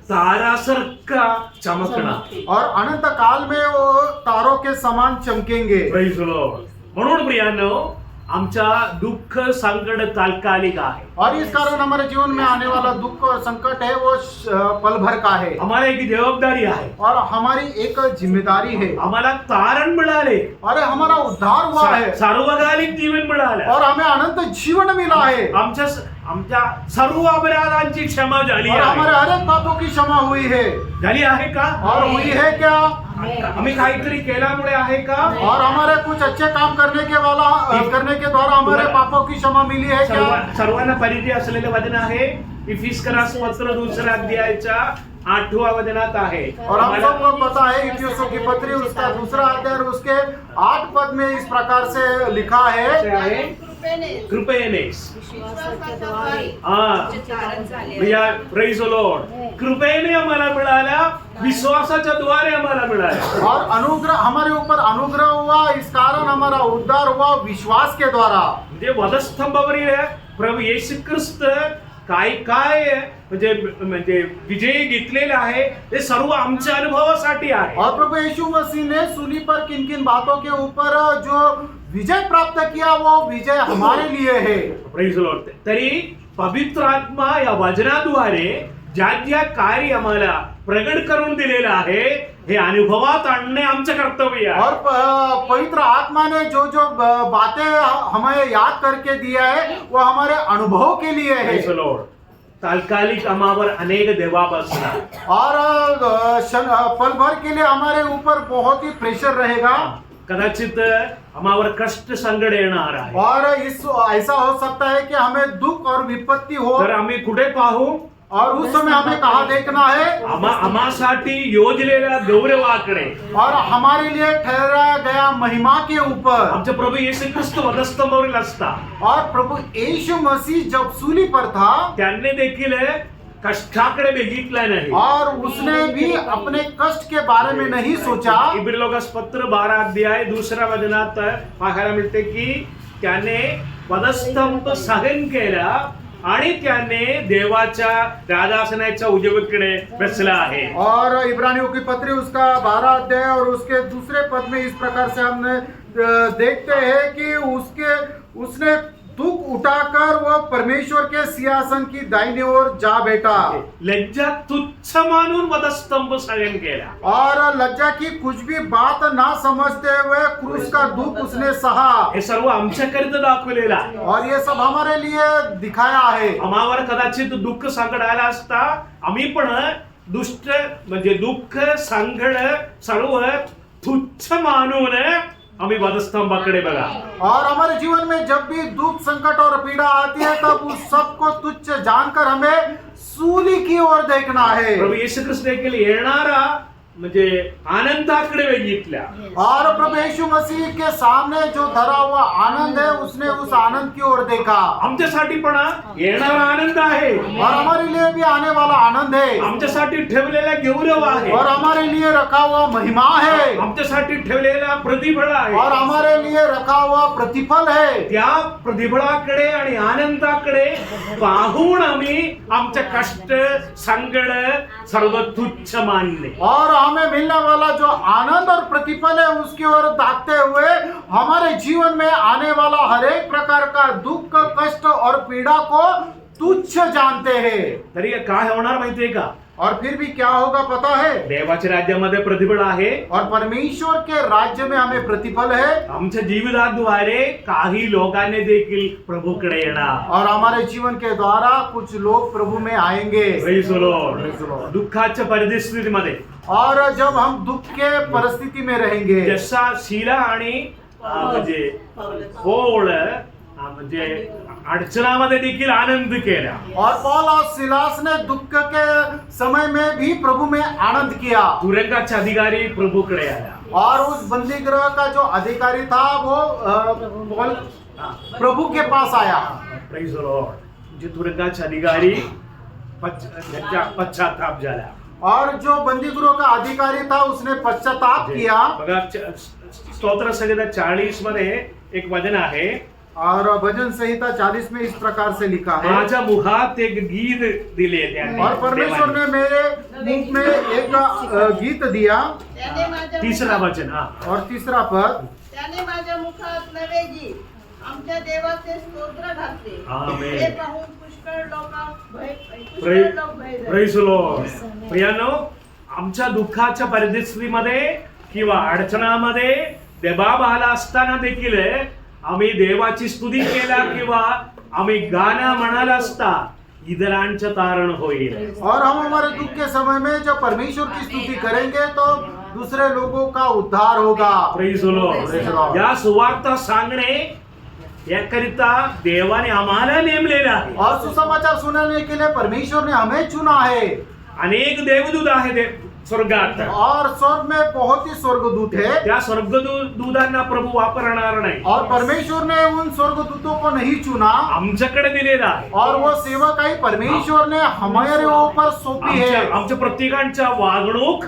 तारासारखा चमकना. और अनंत काल में वो तारों के समान चमकेंगे. Praise the Lord. म्हणून प्रियानो आमचा दुःख संकट तात्कालिक आहे. और इस कारण हमारे जीवन में आने वाला दुख और संकट है वो पल भर का है. आम्हाला एक जबाबदारी आहे. और हमारी एक जिम्मेदारी है. आम्हाला तारण मिळाले. अरे हमारा उद्धार हुआ है. सार्वकालिक जीवन मिळालं. और हमें अनंत जीवन मिला है. आमच्या सर्व अपराधांची क्षमा झाली और आहे. हमारे हर एक पापों की क्षमा हुई है. झाली आहे का? और हुई है क्या? आम्ही काहीतरी केल्यामुळे आहे का? और हमारे कुछ अच्छे काम करने के द्वारा हमारे पापों की क्षमा मिली है क्या? सर्वांना परिचय असलेले वचन आहे इफिस्करास पत्र 2 अध्यायाच्या 8व्या वचनात आहे. और हम सबको पता है इफिसियों की पत्री उसका 2 अध्याय और उसके 8 पद में इस प्रकार से लिखा है, कृपेने विश्वासाच्या द्वारे तारण झाले. Praise the Lord. कृपेने आम्हाला मिळाल्या, विश्वासाच्या द्वारे आम्हाला मिळाल्या. और अनुग्रह हमारे ऊपर अनुग्रह हुआ, इस कारण हमारा उद्धार हुआ विश्वास के द्वारा. म्हणजे वधस्तंभावरील प्रभू येशू ख्रिस्त काय म्हणजे विजय घेतलेला आहे ते सर्व आमच्या अनुभवासाठी आहे. और प्रभु यीशु मसीह ने सूली पर किन किन बातों के ऊपर जो विजय प्राप्त किया वो विजय हमारे लिए है. Praise the Lord. तरी पवित्र आत्मा या वचनाद्वारे ज्या कार्य आम्हाला प्रगट करून दिलेलं आहे हे अनुभवात आणणे आमचं कर्तव्य आहे. और पवित्र आत्मा ने जो जो बातें हमें याद करके दिया है वो हमारे अनुभव के लिए है. Praise the Lord. तात्कालिक आम्हावर अनेक देवा बसणार और पल भर के लिए हमारे ऊपर बहुत ही प्रेशर रहेगा. कदाचित आम्हावर कष्ट संकट येणार आहे. और ऐसा हो सकता है कि हमें दुख और विपत्ति हो. तर आम्ही कुठे पाहू? और उस समय हमें कहाँ देखना है? आम्हासाठी योजलेल्या गौरवाकडे और हमारे लिए ठहराया गया महिमा के ऊपर. आमचे प्रभू येशू ख्रिस्त वधस्तंभावरील असता और प्रभु यीशु मसीह जब सूली पर था त्यांनी देखील कष्टाकडे बघितलं नाही. और उसने भी अपने कष्ट के बारे में नहीं सोचा. इब्री लोकास पत्र 12 अध्याय 2 वचनात पाहायला मिळते की त्याने वधस्तंभ सहन केला आणि त्याने देवाच्या राजासनाच्या उजवीकडे बसला आहे. और इब्रानियों की पत्री उसका 12 अध्याय और उसके 2 पद में इस प्रकार से हमने देखते हैं कि उसने दुख उठाकर वो परमेश्वर के सिंहासन की दाहिनी ओर जा बैठा. लज्जा तुच्छ मानून वधस्तंभ सहन केला. और लज्जा की कुछ भी बात ना समझते हुए क्रूस का दुख उसने सहा. हे सर्व आमच्याकरिता दाखवलेलं आहे. और ये सब हमारे लिए दिखाया है. आम्हावर कदाचित दुःख संकट आला असता आम्ही पण दुष्ट म्हणजे दुःख संकट सर्व तुच्छ मानून आम्ही वधस्तंभाकडे बघा. और हमारे जीवन में जब भी दुख संकट और पीड़ा आती है तब उस सबको तुच्छ जानकर हमें सूली की ओर देखना है. प्रभू येशू ख्रिस्त देखील येणारा म्हणजे आनंदाकडे बघितला. और प्रभु यीशु मसीह के सामने जो धरा हुआ आनंद है उसने उस आनंद की ओर देखा. आमच्यासाठी पण येणारा आनंद आहे. और हमारे लिए भी आने वाला आनंद है. आमच्यासाठी ठेवलेला गौरव आहे. और हमारे लिए रखा हुआ महिमा है. आमच्यासाठी ठेवलेला प्रतिफळ आहे. और हमारे लिए रखा हुआ प्रतिफल है. त्या प्रतिफळाकडे आणि आनंदाकडे पाहून आम्ही आमच्या कष्ट संकट सर्व तुच्छ मानले. और हमें मिलने वाला जो आनंद और प्रतिफल है उसकी ओर ताकते हुए हमारे जीवन में आने वाला हर एक प्रकार का दुख कष्ट और पीड़ा को तुच्छ जानते हैं. तरी काय होणार माहितीये का? और फिर भी क्या होगा पता है? देवाच्या राज्यामध्ये प्रतिफळ आहे. और परमेश्वर के राज्य में हमें प्रतिफल है. आमच्या जीवनाद्वारे काही लोकांनी देखील प्रभूकडे येणार. और हमारे जीवन के द्वारा कुछ लोग प्रभु में आएंगे. Praise the Lord. Praise the Lord. दुःखाच्या परिस्थितीमध्ये और जब हम दुख के परिस्थिति में रहेंगे जसा शीला आणि म्हणजे पौल म्हणजे अडचणामध्ये देखील आनंद केला. और पौल और सिलास ने दुख के समय में भी प्रभु में आनंद किया. तुरुंगाचे अधिकारी प्रभूकडे आला. और उस बंदी गृह का जो अधिकारी था वो प्रभु के पास आया. Praise the Lord. म्हणजे तुरुंगाचे अधिकारी त्यांचा पश्चाताप झाला. और जो बंदी गृह का अधिकारी था उसने पश्चाताप किया. बघा स्तोत्र संहिता 40 मध्ये एक वचन आहे. और भजन संहिता 40 में इस प्रकार से लिखा है, माझ्या मुखात एक गीत दिले त्याने. और परमेश्वर ने मेरे मुख में एक गीत दिया. त्याने माझ्या 3रा वचन. और 3रा पद, त्याने माझ्या मुखात नवे गीत आमच्या देवाचे स्तोत्र घातले आमेन. हे पाहून पुष्कळ लोक भय प्रेज लॉर्ड. प्रियानो, आमच्या दुःखाच्या परिस्थितीमध्ये किंवा अडचणामध्ये दबाव आला असताना देखील आम्ही देवाची स्तुती केला किंवा आम्ही गाणं म्हणाला असता इतरांचं तारण होईल. और हम हमारे दुख के समय में जब परमेश्वर की स्तुति करेंगे तो दूसरे लोगों का उद्धार होगा. Praise Lord. Praise the Lord. या सुवार्ता सांगणे याकरिता देवाने आम्हाला नेमलेलं आहे. और सुसमाचार सुनाने के लिए परमेश्वर ने हमें चुना है. अनेक देवदूत आहेत स्वर्गात. और स्वर्ग में बहुत ही स्वर्गदूत है. त्या स्वर्गदूतांना प्रभू वापरणार नाही. और परमेश्वर ने उन स्वर्गदूतों को नहीं चुना आमच्याकडे दिलेला आहे. और वो सेवकाई परमेश्वर ने हमारे ऊपर सौंपी है. आमच्या प्रत्येकांच्या वागणूक,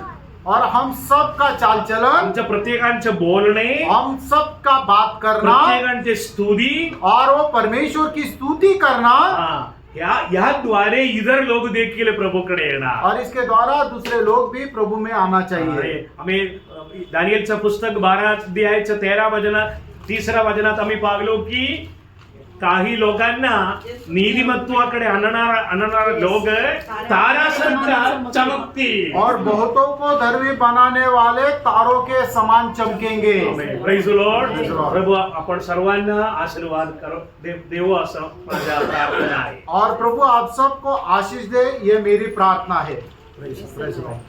और हम सब का चाल चलन, आमच्या प्रत्येकांचे बोलणे, हम सब का बात करना प्रत्येकांचे स्तुती, और वो परमेश्वर की स्तुति करना, याद्वारे इतर लोक देखील प्रभूकडे येणार. और इसके द्वारा दूसरे लोग भी प्रभु में आना चाहिए. आम्ही दानियेलचं पुस्तक 12 अध्यायाच्या 13 वचनात 3 वचनात आम्ही पाहिलो की काही लोकांना नीतिमत्वाकडे आणणार लोक तारासारखा चमकतील. और बहुतों को धर्मी बनाने वाले तारों के समान चमकेंगे. Praise the Lord. Praise the Lord. प्रभू आपण सर्वांना आशीर्वाद करो देव असं माझा प्रार्थना आहे. और प्रभु आप सबको आशीष दे, ये मेरी प्रार्थना है. Praise the Lord.